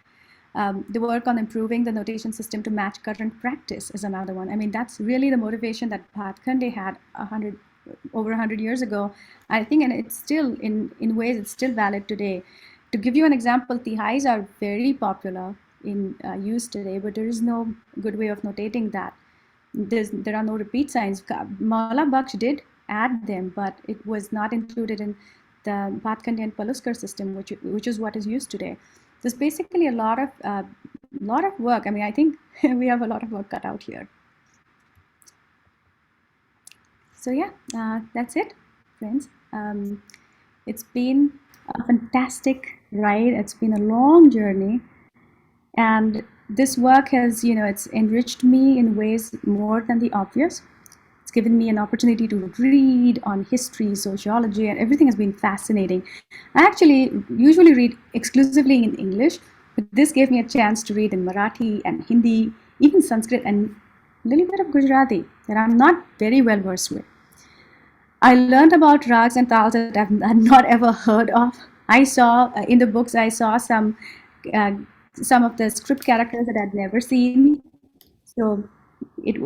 The work on improving the notation system to match current practice is another one. I mean, that's really the motivation that Bhatkhande had over 100 years ago, I think, and it's still, in ways, it's still valid today. To give you an example, tihais are very popular in use today, but there is no good way of notating that. There are no repeat signs. Mala Baksh did add them, but it was not included in the Bhatkhande and Paluskar system, which is what is used today. There's basically a lot of work. I mean, I think we have a lot of work cut out here. So yeah, that's it, friends. It's been a fantastic ride. It's been a long journey, and this work has, it's enriched me in ways more than the obvious. It's given me an opportunity to read on history, sociology, and everything has been fascinating. I actually usually read exclusively in English, but this gave me a chance to read in Marathi and Hindi, even Sanskrit, and a little bit of Gujarati that I'm not very well versed with. I learned about rags and tals that I've not ever heard of. I saw in the books, I saw some of the script characters that I'd never seen. So it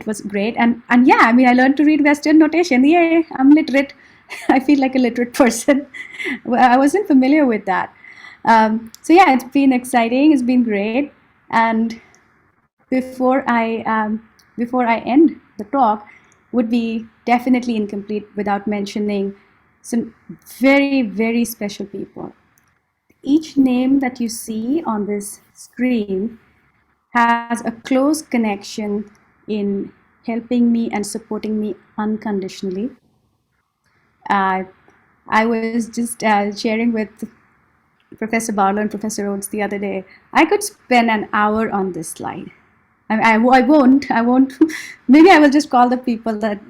was great. And yeah, I mean, I learned to read Western notation. Yay, I'm literate. I feel like a literate person. I wasn't familiar with that. So yeah, it's been exciting. It's been great. And before I end the talk, would be definitely incomplete without mentioning some very, very special people. Each name that you see on this screen has a close connection in helping me and supporting me unconditionally. I was just sharing with Professor Barlow and Professor Rhodes the other day. I could spend an hour on this slide. I won't. Maybe I will just call the people that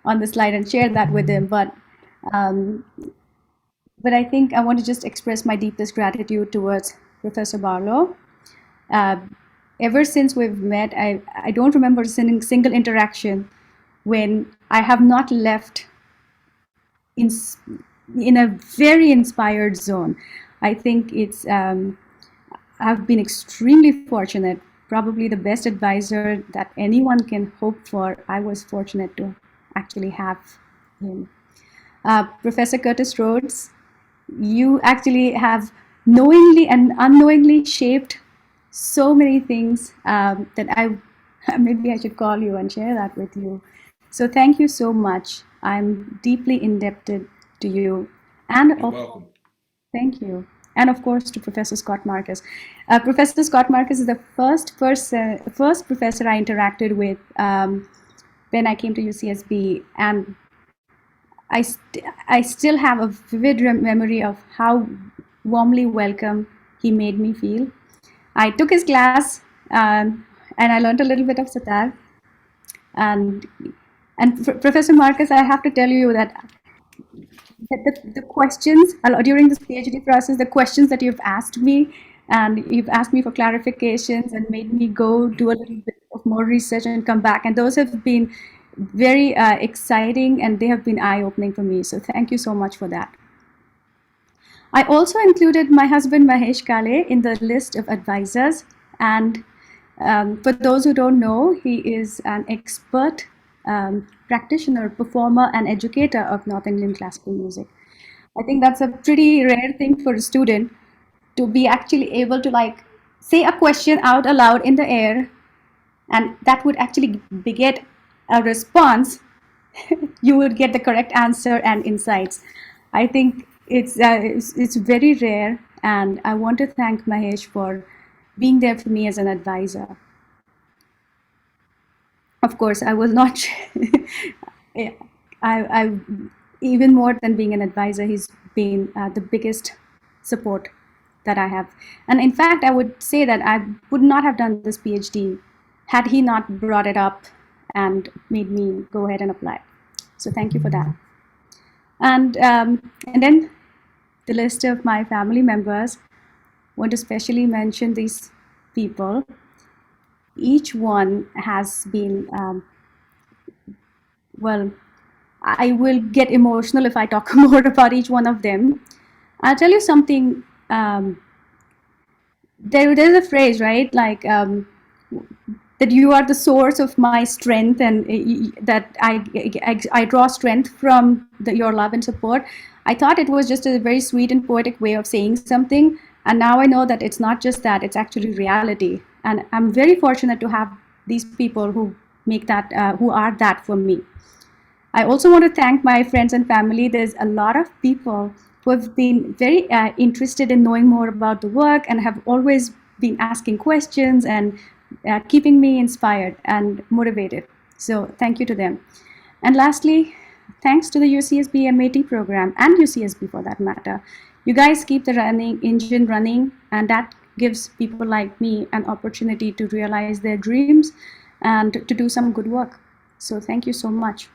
on the slide and share that with them. But I think I want to just express my deepest gratitude towards Professor Barlow. Ever since we've met, I don't remember a single interaction when I have not left in a very inspired zone. I think I've been extremely fortunate. Probably the best advisor that anyone can hope for. I was fortunate to actually have him. Professor Curtis Rhodes, you actually have knowingly and unknowingly shaped so many things that maybe I should call you and share that with you. So thank you so much. I'm deeply indebted to you. And You're welcome. Thank you. And of course to Professor Scott Marcus. Professor Scott Marcus is the first professor I interacted with when I came to UCSB, and I still have a vivid memory of how warmly welcome he made me feel. I took his class and I learned a little bit of sitar. And Professor Marcus, I have to tell you that the questions during this PhD process, the questions that you've asked me, and you've asked me for clarifications and made me go do a little bit of more research and come back, and those have been very exciting, and they have been eye-opening for me. So thank you so much for that. I also included my husband Mahesh Kale in the list of advisors, and for those who don't know, he is an expert practitioner, performer, and educator of North Indian classical music. I think that's a pretty rare thing for a student to be actually able to like say a question out aloud in the air, and that would actually beget a response. You would get the correct answer and insights. I think it's very rare, and I want to thank Mahesh for being there for me as an advisor. Of course, I will not. I even more than being an advisor, he's been the biggest support that I have. And in fact, I would say that I would not have done this PhD had he not brought it up and made me go ahead and apply. So thank you for that. And then the list of my family members, want to specially mention these people. Each one has been, well, I will get emotional if I talk more about each one of them. I'll tell you something. There's a phrase, right? Like that you are the source of my strength, and that I draw strength from your love and support. I thought it was just a very sweet and poetic way of saying something, and now I know that it's not just that; it's actually reality. And I'm very fortunate to have these people who make that, who are that for me. I also want to thank my friends and family. There's a lot of people who have been very interested in knowing more about the work and have always been asking questions and keeping me inspired and motivated. So thank you to them. And lastly, thanks to the UCSB MAT program and UCSB for that matter. You guys keep the engine running, and that gives people like me an opportunity to realize their dreams and to do some good work. So thank you so much.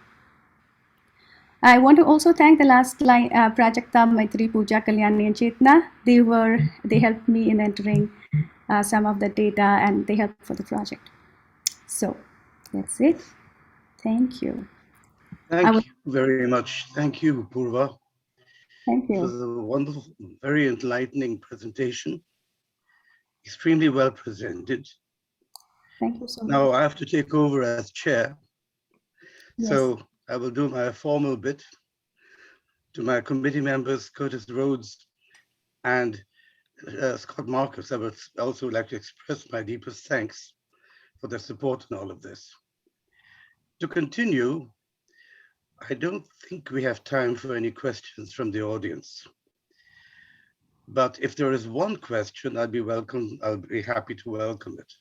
I want to also thank the last line, Prajakta, Maitri, Pooja, Kalyani, and Chetna. They helped me in entering some of the data, and they helped for the project. So that's it. Thank you. Thank you very much. Thank you, Purva. Thank you. For the wonderful, very enlightening presentation. Extremely well presented. Thank you so much. Now I have to take over as chair. Yes. So I will do my formal bit. To my committee members, Curtis Rhodes and Scott Marcus, I would also like to express my deepest thanks for their support in all of this. To continue, I don't think we have time for any questions from the audience. But if there is one question, I'll be happy to welcome it.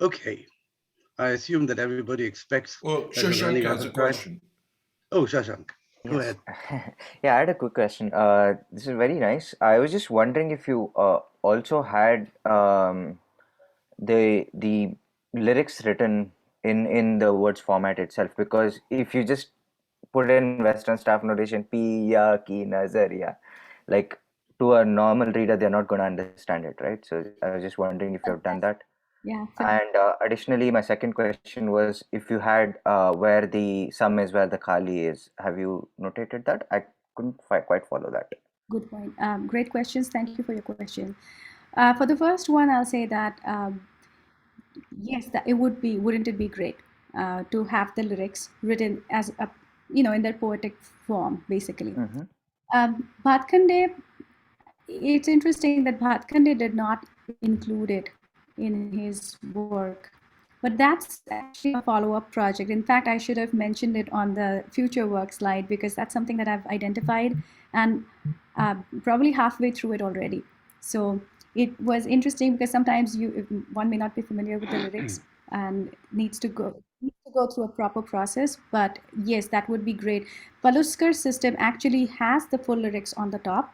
Okay, I assume that everybody expects. Well, Shashank has a question. Oh, Shashank, go ahead. Yeah, I had a quick question. This is very nice. I was just wondering if you also had the lyrics written in the words format itself, because if you just put in Western staff notation, P ya ki nazar ya, like to a normal reader, they're not going to understand it, right? So I was just wondering if you have done that. Yeah. And additionally, my second question was if you had where the sum is, where the khali is. Have you notated that? I couldn't quite follow that. Good point. Great questions. Thank you for your question. For the first one, I'll say that yes, that wouldn't it be great to have the lyrics written as a, in their poetic form, basically. Bhatkhande, it's interesting that Bhatkhande did not include it in his work, but that's actually a follow-up project. In fact, I should have mentioned it on the future work slide, because that's something that I've identified and probably halfway through it already. So it was interesting because sometimes one may not be familiar with the lyrics and needs to go through a proper process. But yes, that would be great. Paluskar's system actually has the full lyrics on the top,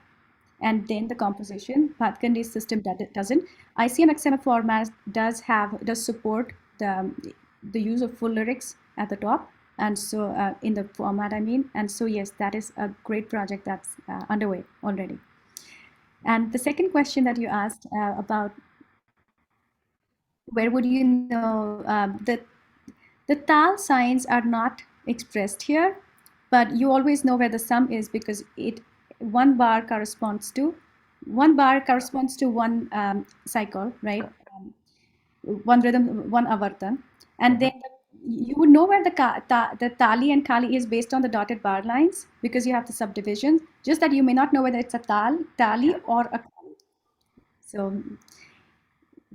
and then the composition. Bhatkande's system doesn't. ICM-XMF format does support the use of full lyrics at the top, and so in the format, I mean. And so yes, that is a great project that's underway already. And the second question that you asked about where would you know the tal signs are not expressed here, but you always know where the sum is because one bar corresponds to one cycle, right? One rhythm, one avartan, and then you would know where the tali and kali is based on the dotted bar lines because you have the subdivisions. Just that you may not know whether it's a tali, or a kali. So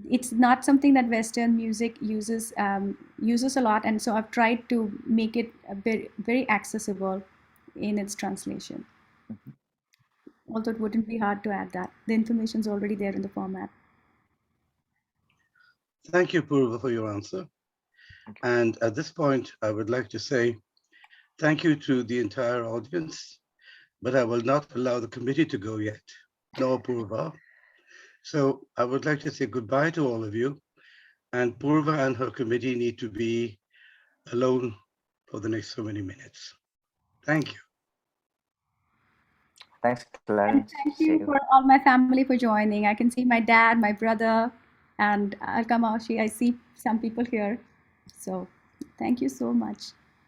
it's not something that Western music uses a lot, and so I've tried to make it very accessible in its translation. Although it wouldn't be hard to add that. The information is already there in the format. Thank you, Purva, for your answer. And at this point, I would like to say thank you to the entire audience, but I will not allow the committee to go yet, nor Purva. So I would like to say goodbye to all of you, and Purva and her committee need to be alone for the next so many minutes. Thank you. Thanks, And Clarence. thank See you you. for all my family for joining. I can see my dad, my brother, and Alkamashi. I see some people here. So thank you so much.